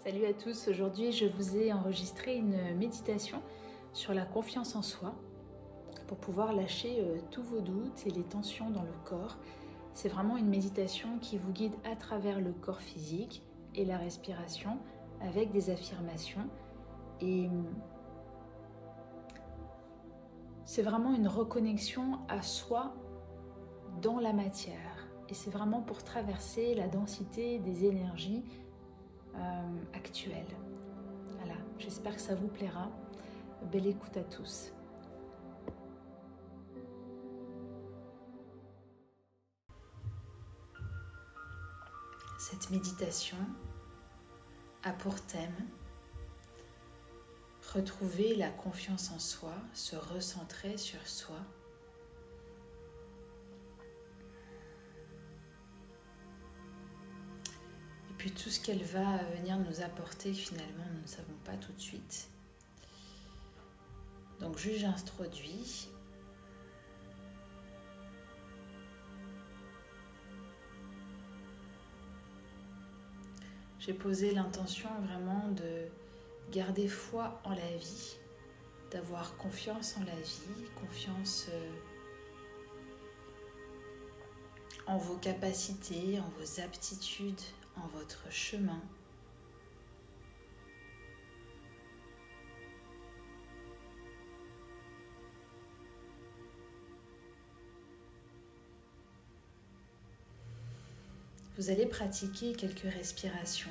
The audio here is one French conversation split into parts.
Salut à tous, aujourd'hui je vous ai enregistré une méditation sur la confiance en soi pour pouvoir lâcher tous vos doutes et les tensions dans le corps. C'est vraiment une méditation qui vous guide à travers le corps physique et la respiration avec des affirmations. Et c'est vraiment une reconnexion à soi dans la matière. Et c'est vraiment pour traverser la densité des énergies actuelles. Voilà, j'espère que ça vous plaira. Belle écoute à tous. Cette méditation a pour thème retrouver la confiance en soi, se recentrer sur soi. Et puis tout ce qu'elle va venir nous apporter, finalement, nous ne savons pas tout de suite. Donc juste j'introduis. J'ai posé l'intention vraiment de garder foi en la vie, d'avoir confiance en la vie, confiance en vos capacités, en vos aptitudes, en votre chemin. Vous allez pratiquer quelques respirations.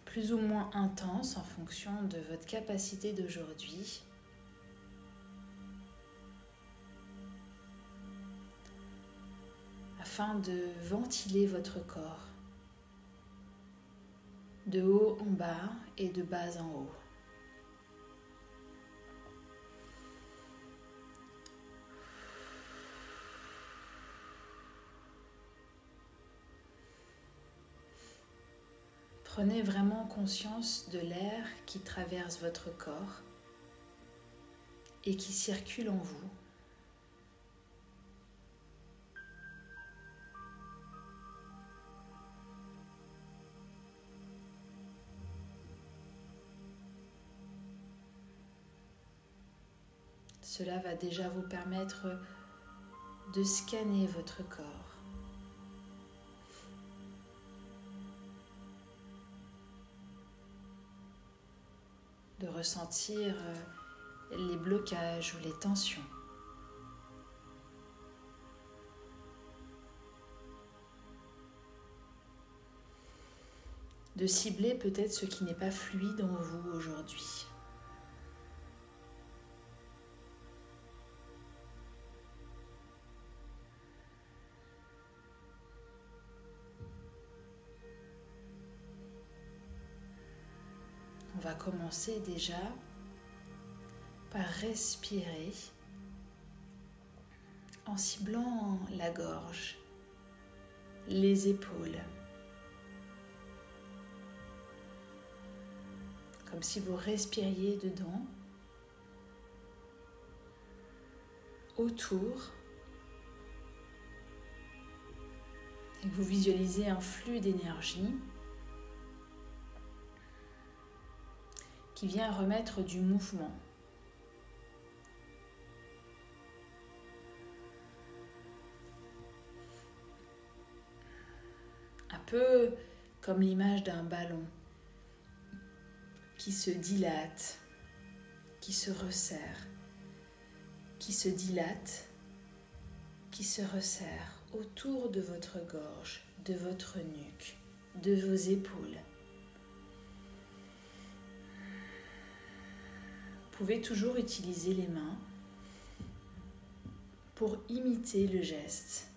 Plus ou moins intenses en fonction de votre capacité d'aujourd'hui. Afin de ventiler votre corps de haut en bas et de bas en haut. Prenez vraiment conscience de l'air qui traverse votre corps et qui circule en vous. Cela va déjà vous permettre de scanner votre corps. De ressentir les blocages ou les tensions. De cibler peut-être ce qui n'est pas fluide en vous aujourd'hui. On va commencer déjà par respirer en ciblant la gorge, les épaules, comme si vous respiriez dedans, autour, et que vous visualisez un flux d'énergie qui vient remettre du mouvement. Un peu comme l'image d'un ballon qui se dilate, qui se resserre, qui se dilate, qui se resserre autour de votre gorge, de votre nuque, de vos épaules. Vous pouvez toujours utiliser les mains pour imiter le geste.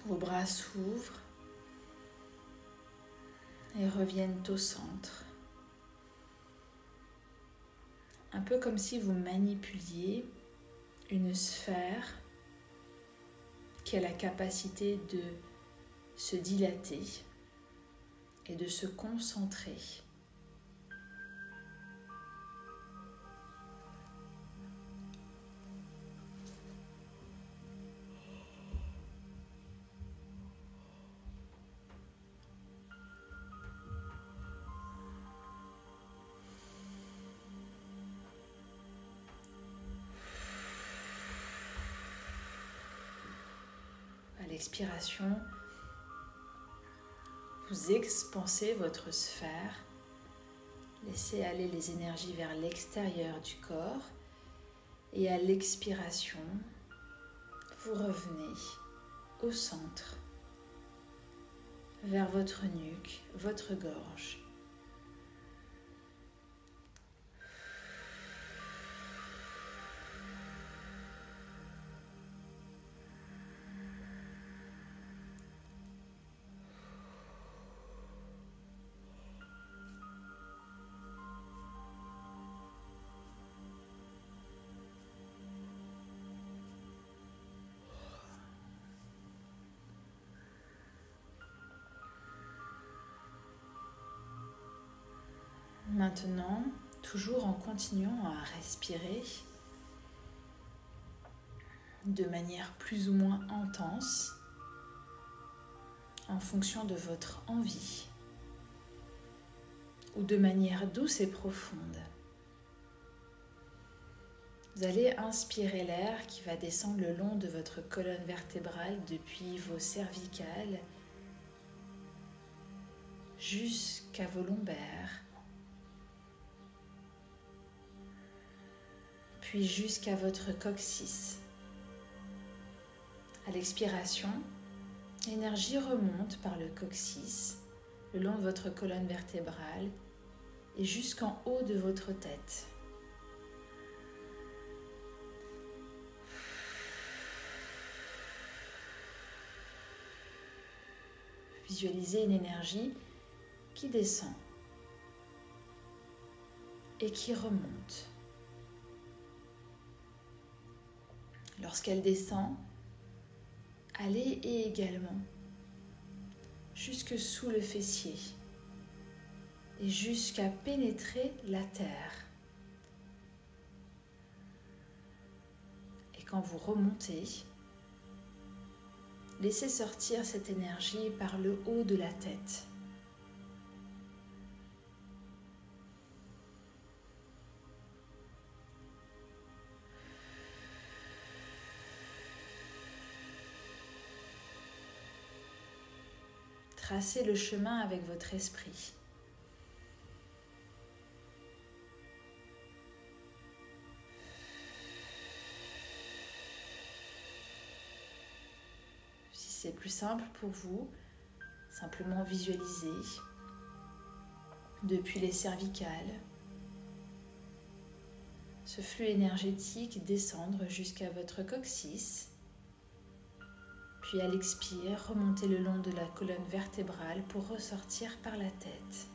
Vos bras s'ouvrent et reviennent au centre. Un peu comme si vous manipuliez une sphère qui a la capacité de se dilater et de se concentrer. l'expiration, vous expansez votre sphère. Laissez aller les énergies vers l'extérieur du corps. Et à l'expiration, vous revenez au centre, vers votre nuque, votre gorge. Maintenant, toujours en continuant à respirer de manière plus ou moins intense en fonction de votre envie ou de manière douce et profonde. Vous allez inspirer l'air qui va descendre le long de votre colonne vertébrale depuis vos cervicales jusqu'à vos lombaires, puis jusqu'à votre coccyx. À l'expiration, l'énergie remonte par le coccyx, le long de votre colonne vertébrale et jusqu'en haut de votre tête. Visualisez une énergie qui descend et qui remonte. Lorsqu'elle descend, allez également jusque sous le fessier et jusqu'à pénétrer la terre. Et quand vous remontez, laissez sortir cette énergie par le haut de la tête. Tracez le chemin avec votre esprit. Si c'est plus simple pour vous, simplement visualisez depuis les cervicales ce flux énergétique descendre jusqu'à votre coccyx. Puis à l'expire, remontez le long de la colonne vertébrale pour ressortir par la tête.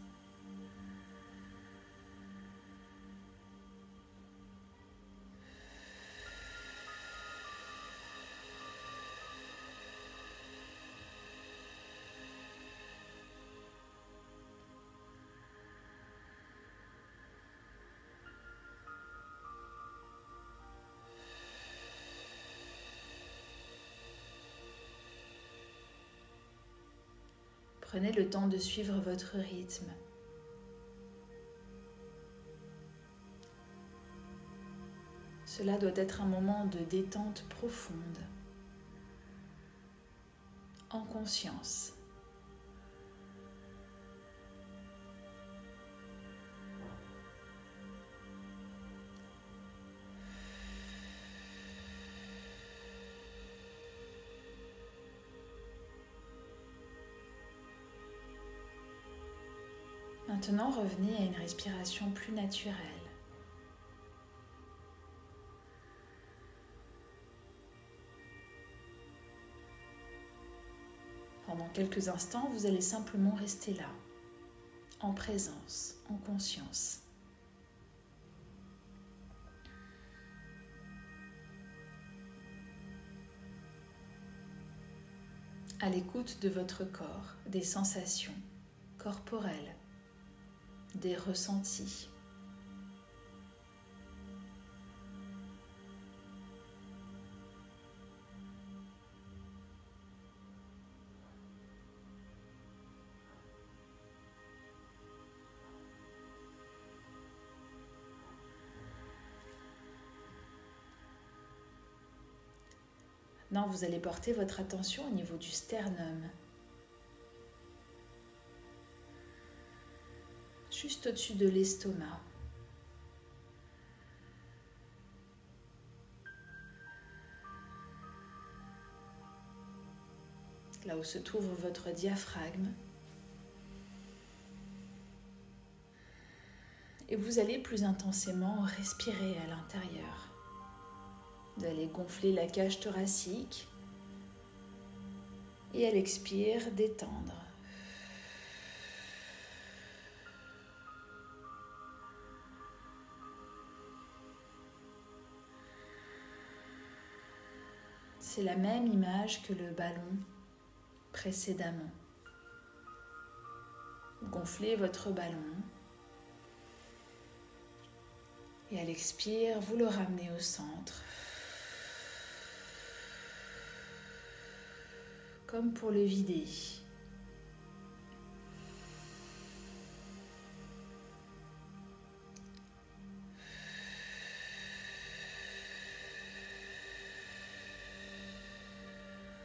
Prenez le temps de suivre votre rythme. Cela doit être un moment de détente profonde, en conscience. Maintenant, revenez à une respiration plus naturelle. Pendant quelques instants, vous allez simplement rester là, en présence, en conscience. À l'écoute de votre corps, des sensations corporelles, des ressentis. Maintenant, vous allez porter votre attention au niveau du sternum. Juste au-dessus de l'estomac. Là où se trouve votre diaphragme. Et vous allez plus intensément respirer à l'intérieur. Vous allez gonfler la cage thoracique et à l'expire, détendre. C'est la même image que le ballon précédemment. Gonflez votre ballon et à l'expire, vous le ramenez au centre. Comme pour le vider.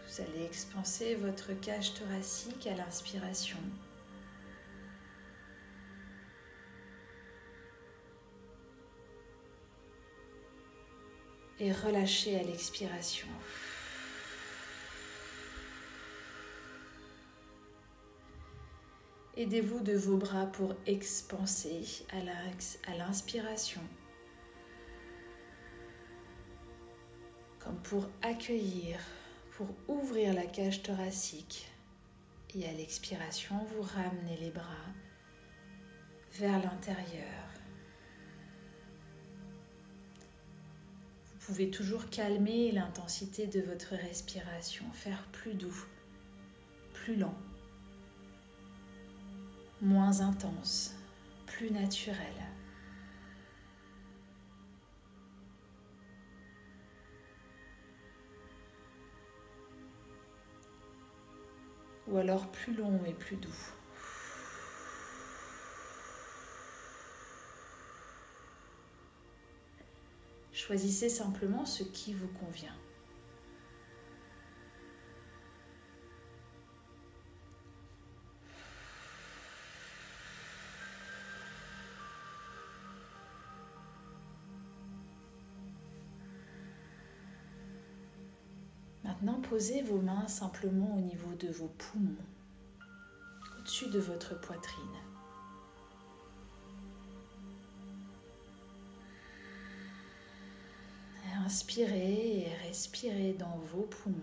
Vous allez expanser votre cage thoracique à l'inspiration. Et relâcher à l'expiration. Aidez-vous de vos bras pour expanser à l'inspiration. Comme pour accueillir, pour ouvrir la cage thoracique. Et à l'expiration, vous ramenez les bras vers l'intérieur. Vous pouvez toujours calmer l'intensité de votre respiration, faire plus doux, plus lent. Moins intense, plus naturel. Ou alors plus long et plus doux. Choisissez simplement ce qui vous convient. Maintenant, posez vos mains simplement au niveau de vos poumons, au-dessus de votre poitrine. Inspirez et respirez dans vos poumons,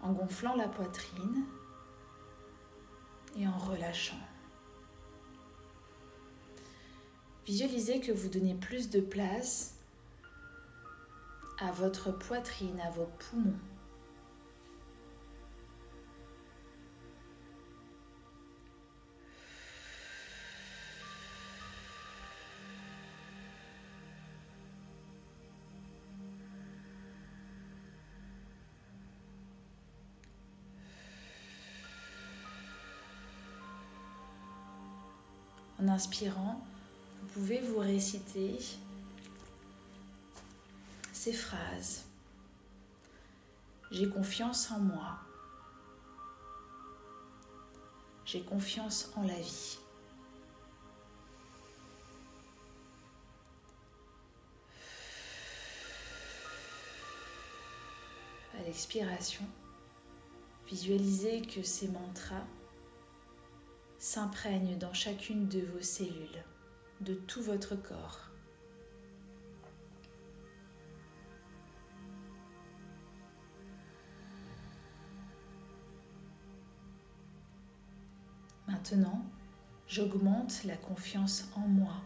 en gonflant la poitrine et en relâchant. Visualisez que vous donnez plus de place à votre poitrine, à vos poumons. En inspirant, vous pouvez vous réciter ces phrases. J'ai confiance en moi. J'ai confiance en la vie. À l'expiration, visualisez que ces mantras s'imprègnent dans chacune de vos cellules, de tout votre corps. Maintenant, j'augmente la confiance en moi.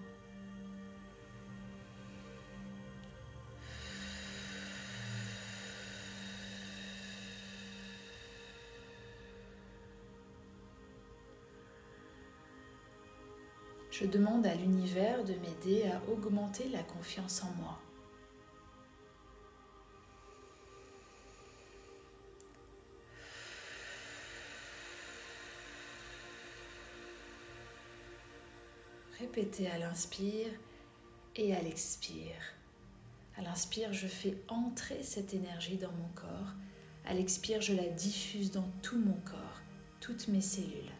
Je demande à l'univers de m'aider à augmenter la confiance en moi. Répétez à l'inspire et à l'expire. À l'inspire, je fais entrer cette énergie dans mon corps. À l'expire, je la diffuse dans tout mon corps, toutes mes cellules.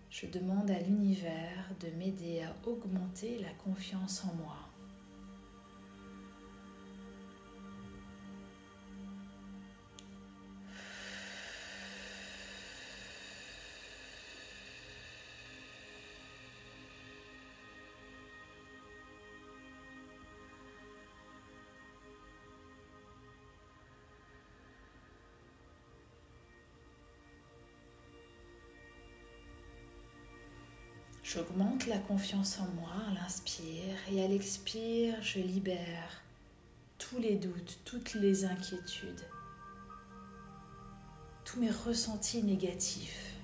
Je demande à l'univers de m'aider à augmenter la confiance en moi. J'augmente la confiance en moi à l'inspire et à l'expire, je libère tous les doutes, toutes les inquiétudes, tous mes ressentis négatifs.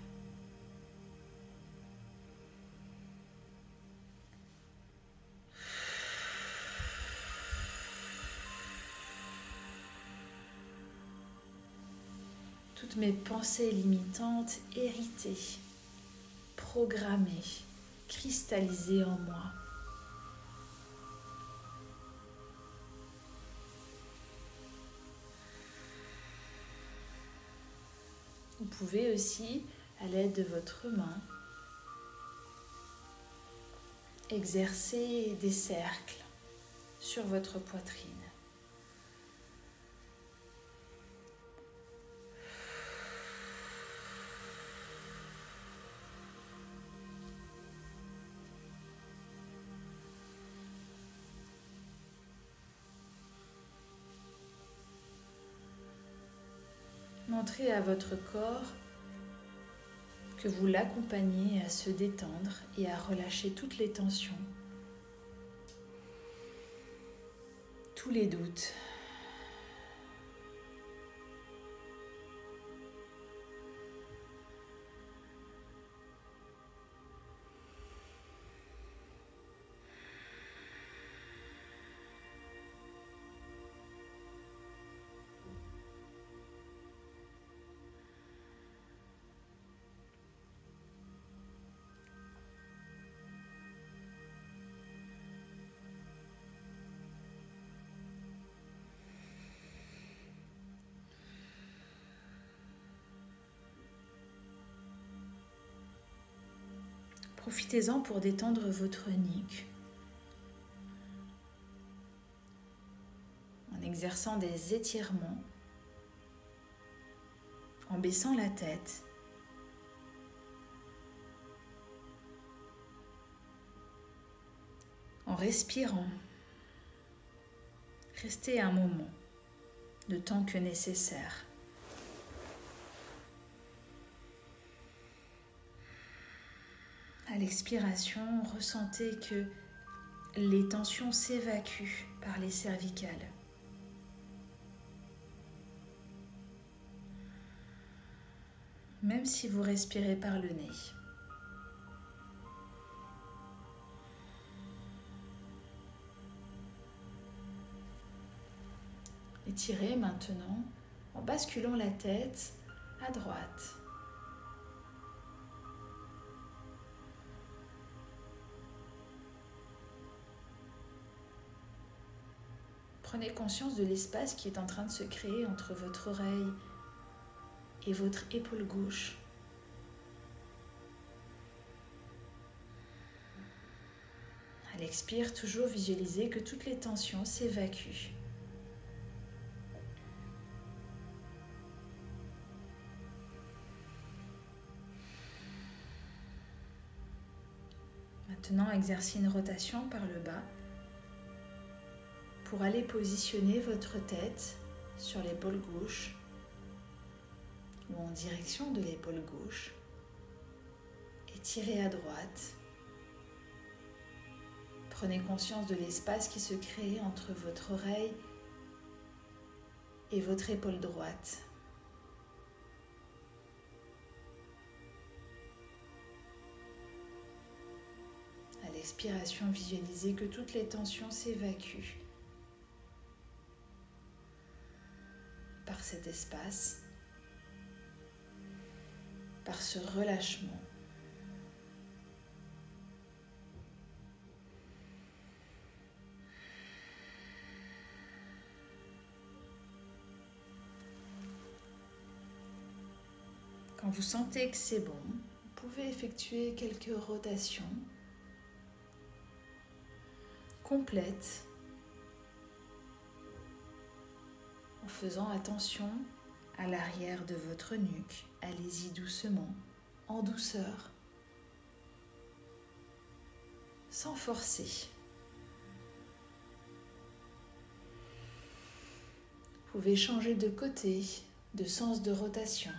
Toutes mes pensées limitantes héritées, programmées, cristallisées en moi. Vous pouvez aussi, à l'aide de votre main, exercer des cercles sur votre poitrine. Montrez à votre corps que vous l'accompagnez à se détendre et à relâcher toutes les tensions, tous les doutes. Profitez-en pour détendre votre nuque en exerçant des étirements, en baissant la tête, en respirant. Restez un moment, le temps que nécessaire. À l'expiration, ressentez que les tensions s'évacuent par les cervicales. Même si vous respirez par le nez. Étirez maintenant en basculant la tête à droite. Prenez conscience de l'espace qui est en train de se créer entre votre oreille et votre épaule gauche. À l'expire, toujours visualisez que toutes les tensions s'évacuent. Maintenant, exercez une rotation par le bas pour aller positionner votre tête sur l'épaule gauche ou en direction de l'épaule gauche. Étirez à droite. Prenez conscience de l'espace qui se crée entre votre oreille et votre épaule droite. À l'expiration, visualisez que toutes les tensions s'évacuent par cet espace, par ce relâchement. Quand vous sentez que c'est bon, vous pouvez effectuer quelques rotations complètes en faisant attention à l'arrière de votre nuque. Allez-y doucement, en douceur, sans forcer. Vous pouvez changer de côté, de sens de rotation.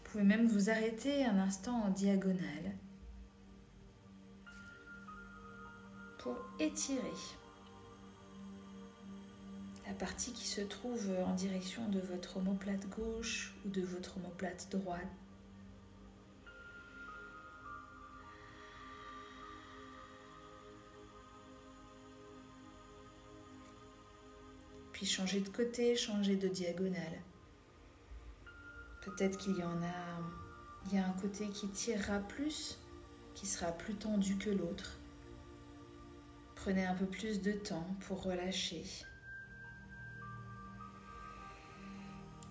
Vous pouvez même vous arrêter un instant en diagonale pour étirer la partie qui se trouve en direction de votre omoplate gauche ou de votre omoplate droite. Puis changer de côté, changer de diagonale. Peut-être qu'il y a un côté qui tirera plus, qui sera plus tendu que l'autre. Prenez un peu plus de temps pour relâcher.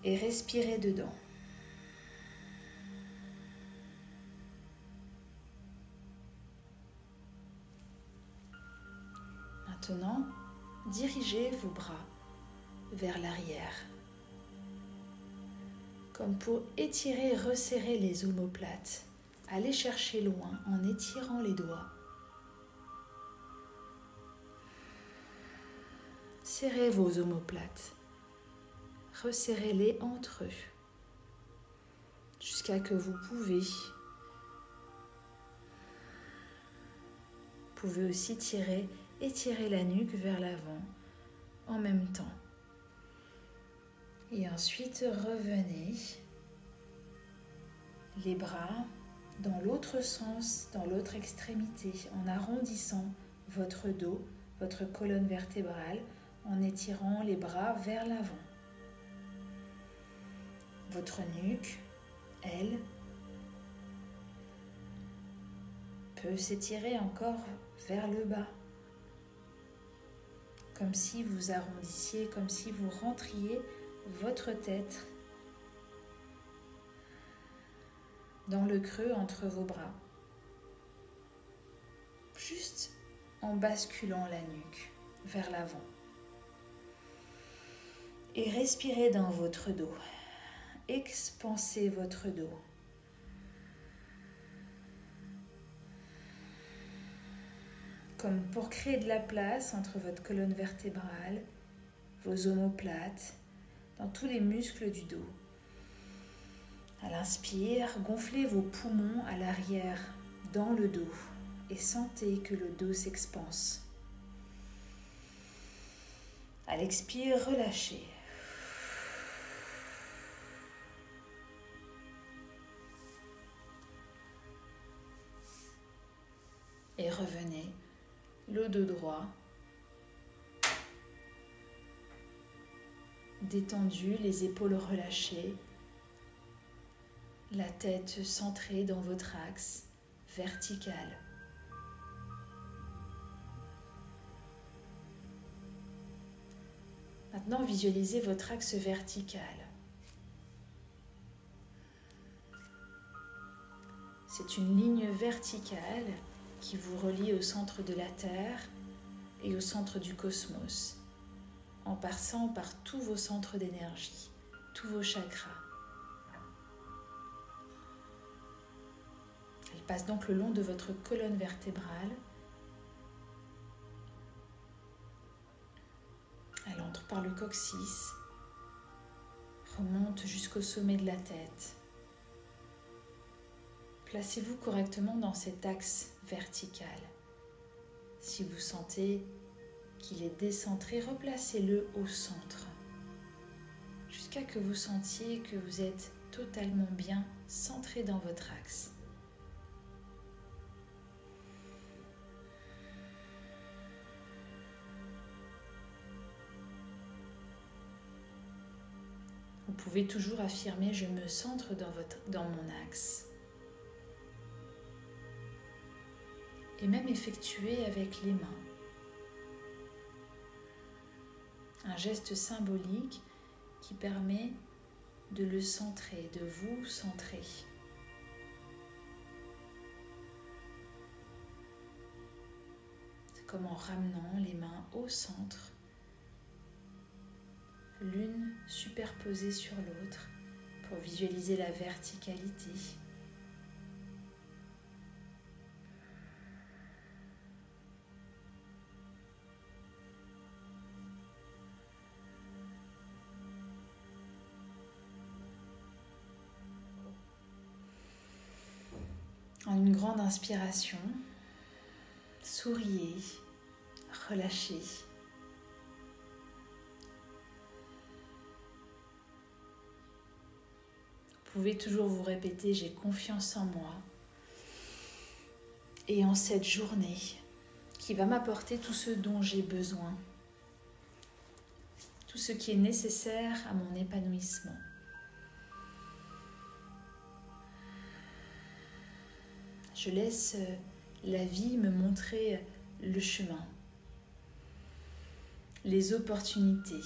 Et respirez dedans. Maintenant, dirigez vos bras vers l'arrière, comme pour étirer et resserrer les omoplates. Allez chercher loin en étirant les doigts. Serrez vos omoplates, resserrez-les entre eux, jusqu'à que vous pouvez. Vous pouvez aussi étirer la nuque vers l'avant en même temps. Et ensuite, revenez les bras dans l'autre sens, dans l'autre extrémité, en arrondissant votre dos, votre colonne vertébrale, en étirant les bras vers l'avant. Votre nuque, elle, peut s'étirer encore vers le bas, comme si vous arrondissiez, comme si vous rentriez votre tête dans le creux entre vos bras, juste en basculant la nuque vers l'avant. Et respirez dans votre dos, expansez votre dos. Comme pour créer de la place entre votre colonne vertébrale, vos omoplates, dans tous les muscles du dos. À l'inspire, gonflez vos poumons à l'arrière, dans le dos, et sentez que le dos s'expanse. À l'expire, relâchez. Et revenez, le dos droit, détendu, les épaules relâchées, la tête centrée dans votre axe vertical. Maintenant, visualisez votre axe vertical. C'est une ligne verticale qui vous relie au centre de la Terre et au centre du cosmos, en passant par tous vos centres d'énergie, tous vos chakras. Elle passe donc le long de votre colonne vertébrale. Elle entre par le coccyx, remonte jusqu'au sommet de la tête. Placez-vous correctement dans cet axe vertical. Si vous sentez qu'il est décentré, replacez-le au centre, jusqu'à que vous sentiez que vous êtes totalement bien centré dans votre axe. Vous pouvez toujours affirmer « je me centre dans mon axe ». Et même effectuer avec les mains. Un geste symbolique qui permet de le centrer, de vous centrer. C'est comme en ramenant les mains au centre, l'une superposée sur l'autre pour visualiser la verticalité. En une grande inspiration, souriez, relâchez. Vous pouvez toujours vous répéter « j'ai confiance en moi » et en cette journée qui va m'apporter tout ce dont j'ai besoin, tout ce qui est nécessaire à mon épanouissement. Je laisse la vie me montrer le chemin, les opportunités.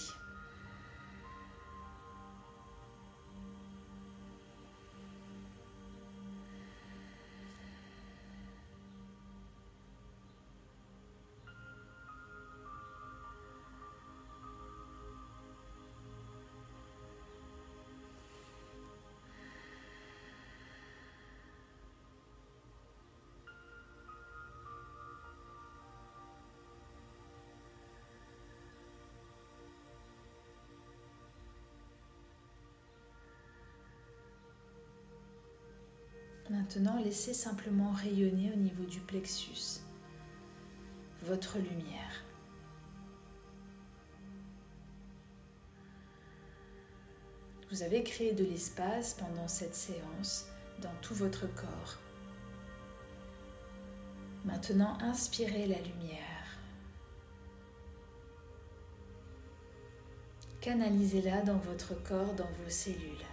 Maintenant, laissez simplement rayonner au niveau du plexus votre lumière. Vous avez créé de l'espace pendant cette séance dans tout votre corps. Maintenant, inspirez la lumière. Canalisez-la dans votre corps, dans vos cellules.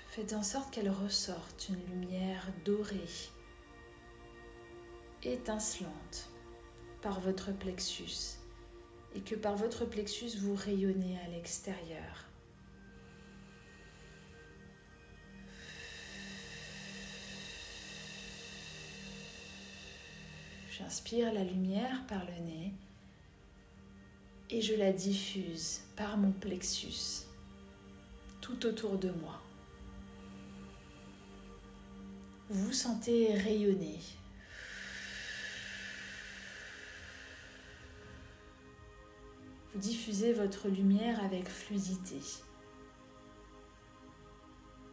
Faites en sorte qu'elle ressorte une lumière dorée, étincelante par votre plexus et que par votre plexus vous rayonnez à l'extérieur. J'inspire la lumière par le nez et je la diffuse par mon plexus tout autour de moi. Vous vous sentez rayonner. Vous diffusez votre lumière avec fluidité.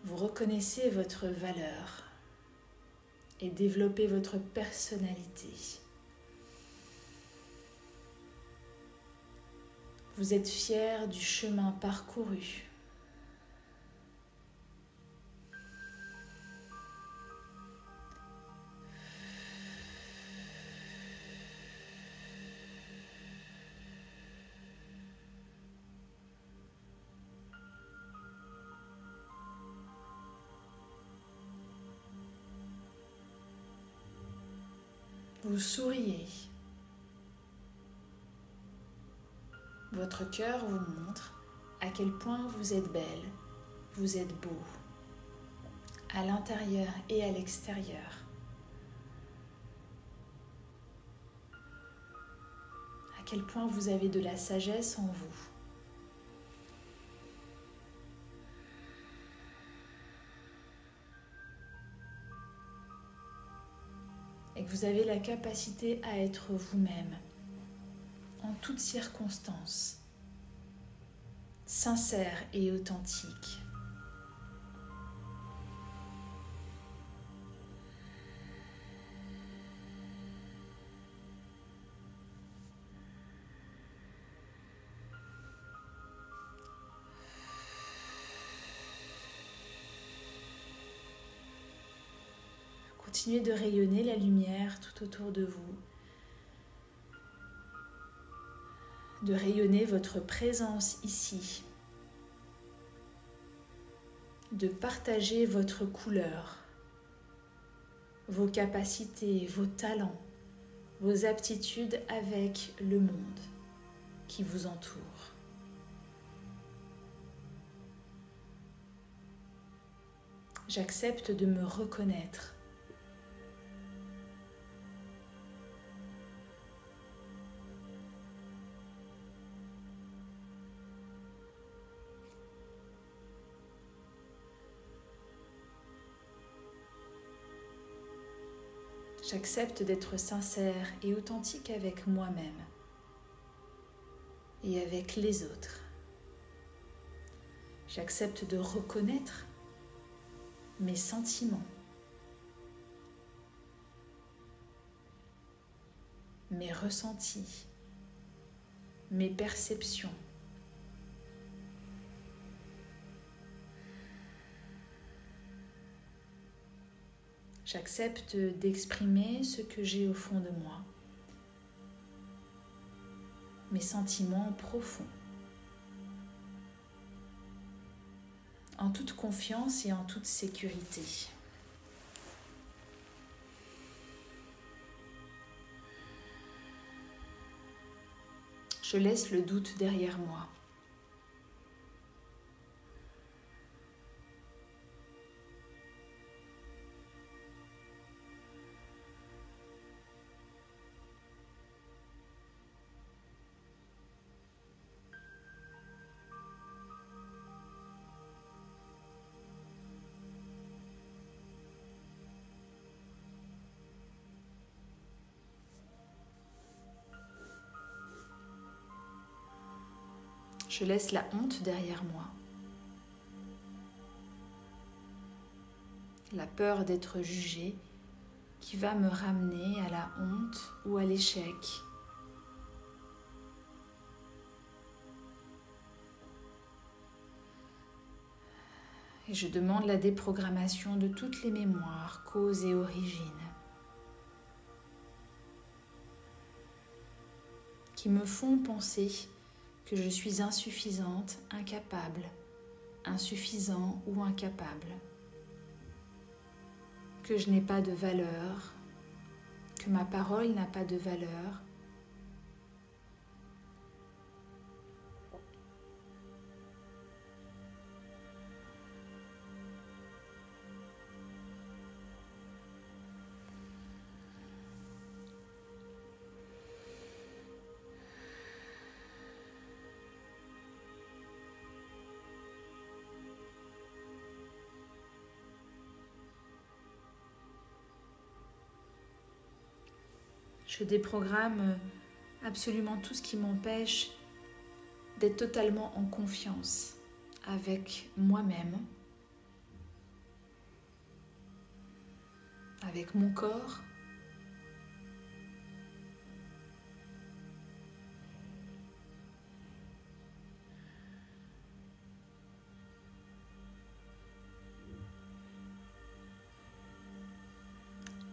Vous reconnaissez votre valeur et développez votre personnalité. Vous êtes fier du chemin parcouru. Vous souriez. Votre cœur vous montre à quel point vous êtes belle, vous êtes beau, à l'intérieur et à l'extérieur. À quel point vous avez de la sagesse en vous. Et que vous avez la capacité à être vous-même en toutes circonstances, sincère et authentique. Continuez de rayonner la lumière tout autour de vous, de rayonner votre présence ici, de partager votre couleur, vos capacités, vos talents, vos aptitudes avec le monde qui vous entoure. J'accepte de me reconnaître. J'accepte d'être sincère et authentique avec moi-même et avec les autres. J'accepte de reconnaître mes sentiments, mes ressentis, mes perceptions. J'accepte d'exprimer ce que j'ai au fond de moi, mes sentiments profonds, en toute confiance et en toute sécurité. Je laisse le doute derrière moi. Je laisse la honte derrière moi. La peur d'être jugée qui va me ramener à la honte ou à l'échec. Et je demande la déprogrammation de toutes les mémoires, causes et origines qui me font penser que je suis insuffisante, incapable, insuffisant ou incapable, que je n'ai pas de valeur, que ma parole n'a pas de valeur, je déprogramme absolument tout ce qui m'empêche d'être totalement en confiance avec moi-même, avec mon corps,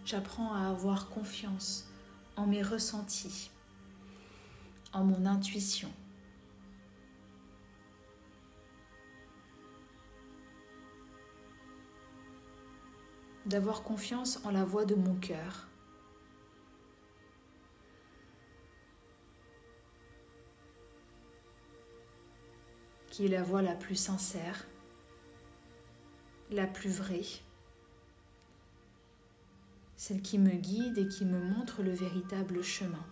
j'apprends à avoir confiance en mes ressentis, en mon intuition. D'avoir confiance en la voix de mon cœur. Qui est la voix la plus sincère, la plus vraie, celle qui me guide et qui me montre le véritable chemin.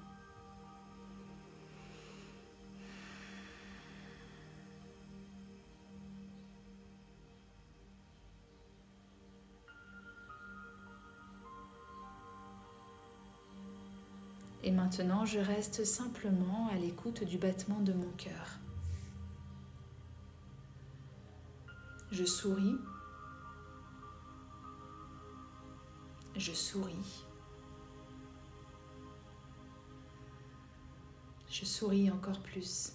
Et maintenant, je reste simplement à l'écoute du battement de mon cœur. Je souris. Je souris. Je souris encore plus.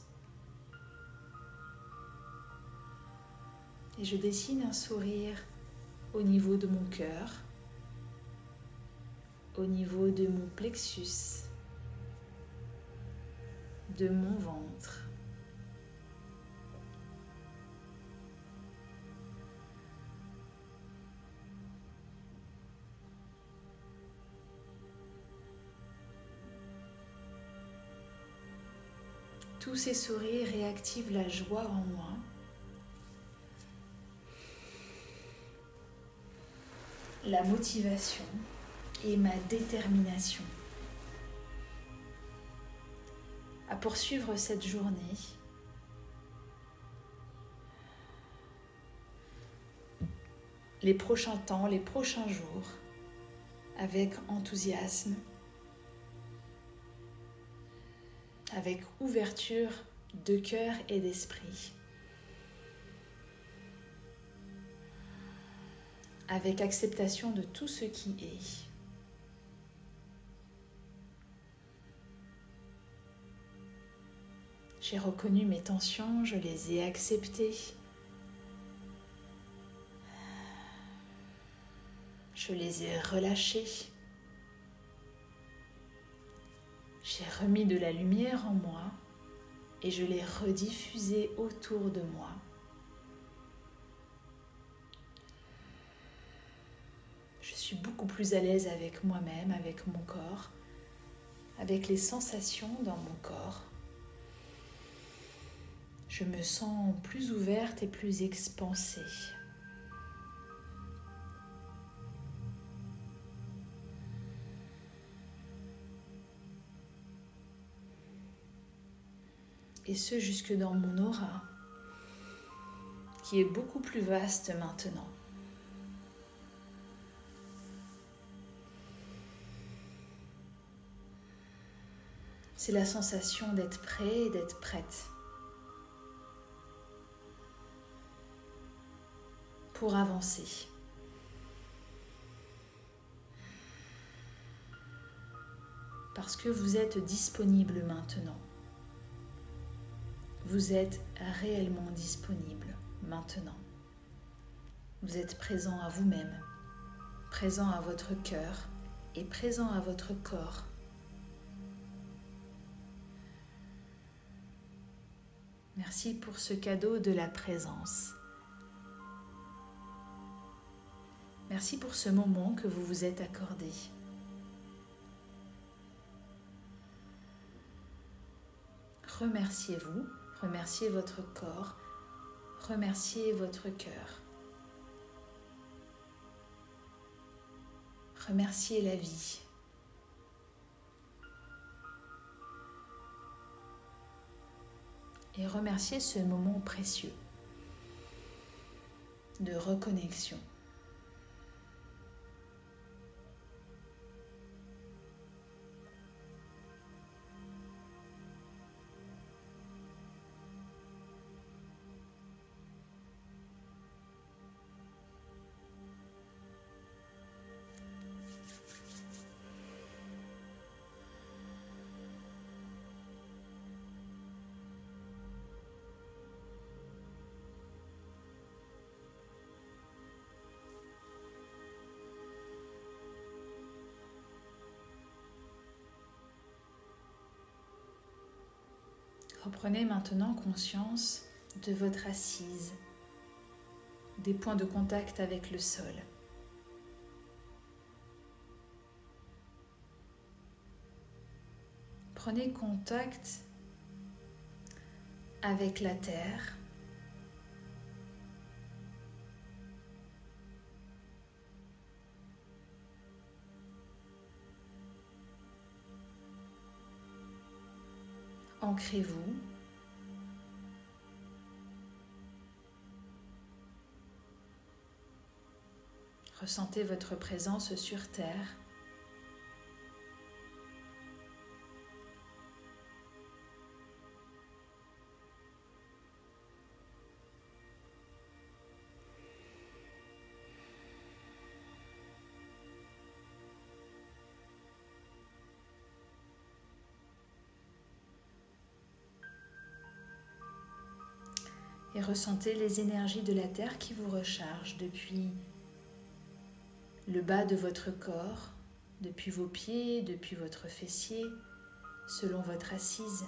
Et je dessine un sourire au niveau de mon cœur, au niveau de mon plexus, de mon ventre. tous ces sourires réactivent la joie en moi. La motivation et ma détermination à poursuivre cette journée les prochains temps, les prochains jours avec enthousiasme, avec ouverture de cœur et d'esprit, avec acceptation de tout ce qui est. J'ai reconnu mes tensions, je les ai acceptées. Je les ai relâchées. J'ai remis de la lumière en moi et je l'ai rediffusée autour de moi. Je suis beaucoup plus à l'aise avec moi-même, avec mon corps, avec les sensations dans mon corps. Je me sens plus ouverte et plus expansée. Et ce jusque dans mon aura, qui est beaucoup plus vaste maintenant. C'est la sensation d'être prêt et d'être prête pour avancer. Parce que vous êtes disponible maintenant. Vous êtes réellement disponible maintenant. Vous êtes présent à vous-même, présent à votre cœur et présent à votre corps. Merci pour ce cadeau de la présence. Merci pour ce moment que vous vous êtes accordé. Remerciez-vous, remerciez votre corps, remerciez votre cœur. Remerciez la vie. Et remerciez ce moment précieux de reconnexion. Reprenez maintenant conscience de votre assise, des points de contact avec le sol. Prenez contact avec la terre. Ancrez-vous. Ressentez votre présence sur terre. Et ressentez les énergies de la terre qui vous rechargent depuis le bas de votre corps, depuis vos pieds, depuis votre fessier, selon votre assise.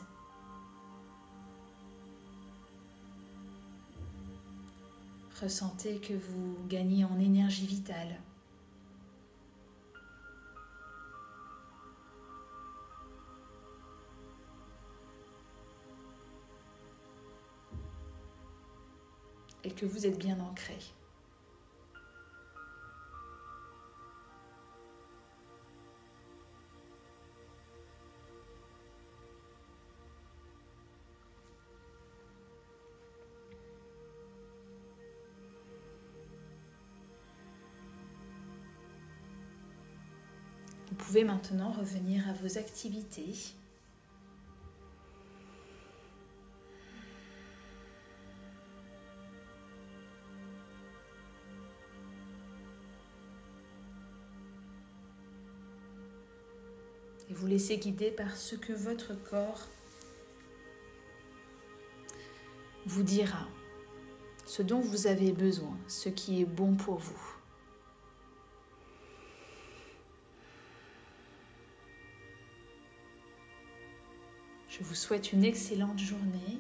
Ressentez que vous gagnez en énergie vitale. et que vous êtes bien ancré. Vous pouvez maintenant revenir à vos activités. Et vous laissez guider par ce que votre corps vous dira, ce dont vous avez besoin, ce qui est bon pour vous. Je vous souhaite une excellente journée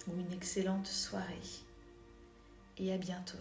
ou une excellente soirée et à bientôt.